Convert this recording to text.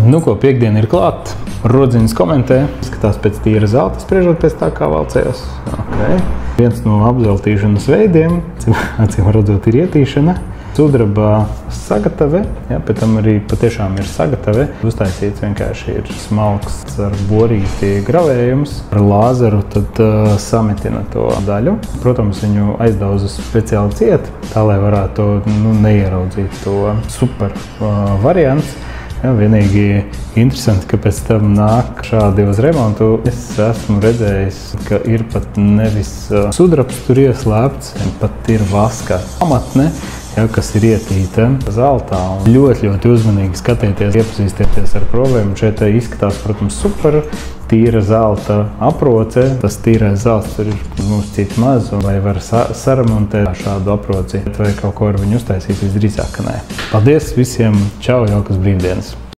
Nu ko, piekdiena ir klāt. Rodziņas komentē. Skatās pēc tīra zelta, spriežot pēc tā, kā valcējos. Okay. Viens no apzeltīšanas veidiem, acīm redzot, ir ietīšana. Sudraba sagatave, pēc tam arī patiešām ir sagatave. Uztaisīts vienkārši ir smalks ar borīti gravējums. Ar lāzeru tad sametina to daļu. Protams, viņu aizdauza speciāli ciet, tā lai varētu neieraudzīt to super variants. Vienīgi interesanti, ka pēc tam nāk šādi uz remontu. Es esmu redzējis, ka ir pat nevis sudrabs tur ieslēpts, pat ir vaska pamatne, kas ir ietīta zeltā. Ļoti uzmanīgi skatieties, iepazīstieties ar problēmu. Šeit izskatās, protams, super tīra zelta aproce. Tas tīrais zelts tur ir mums citi maz, vai var saremontēt šādu aproci, vai kaut ko ar viņu uztaisīt, visdrīzāk, ka nē. Paldies visiem, čau, jaukas brīvdienas!